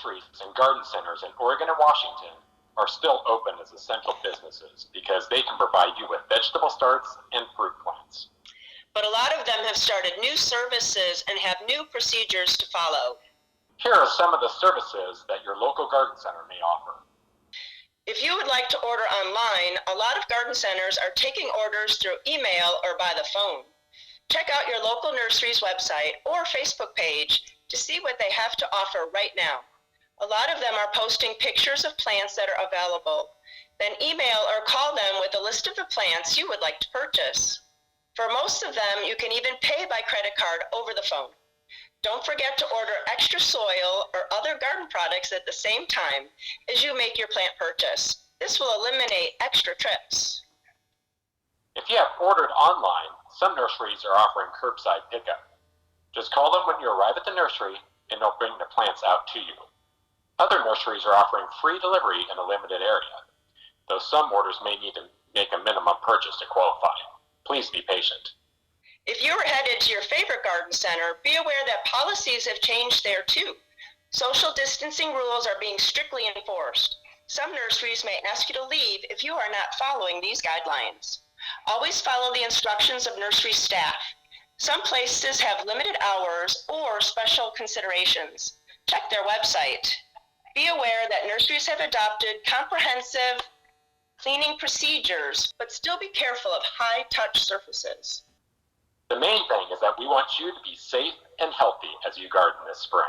nurseries and garden centers in Oregon and Washington are still open as essential businesses because they can provide you with vegetable starts and fruit plants. But a lot of them have started new services and have new procedures to follow. Here are some of the services that your local garden center may offer. If you would like to order online, a lot of garden centers are taking orders through email or by the phone. Check out your local nursery's website or Facebook page to see what they have to offer right now. A lot of them are posting pictures of plants that are available. Then email or call them with a list of the plants you would like to purchase. For most of them, you can even pay by credit card over the phone. Don't forget to order extra soil or other garden products at the same time as you make your plant purchase. This will eliminate extra trips. If you have ordered online, some nurseries are offering curbside pickup. Just call them when you arrive at the nursery and they'll bring the plants out to you. Other nurseries are offering free delivery in a limited area, though some orders may need to make a minimum purchase to qualify. Please be patient. If you are headed to your favorite garden center, be aware that policies have changed there too. Social distancing rules are being strictly enforced. Some nurseries may ask you to leave if you are not following these guidelines. Always follow the instructions of nursery staff. Some places have limited hours or special considerations. Check their website. Be aware that nurseries have adopted comprehensive cleaning procedures, but still be careful of high-touch surfaces. The main thing is that we want you to be safe and healthy as you garden this spring.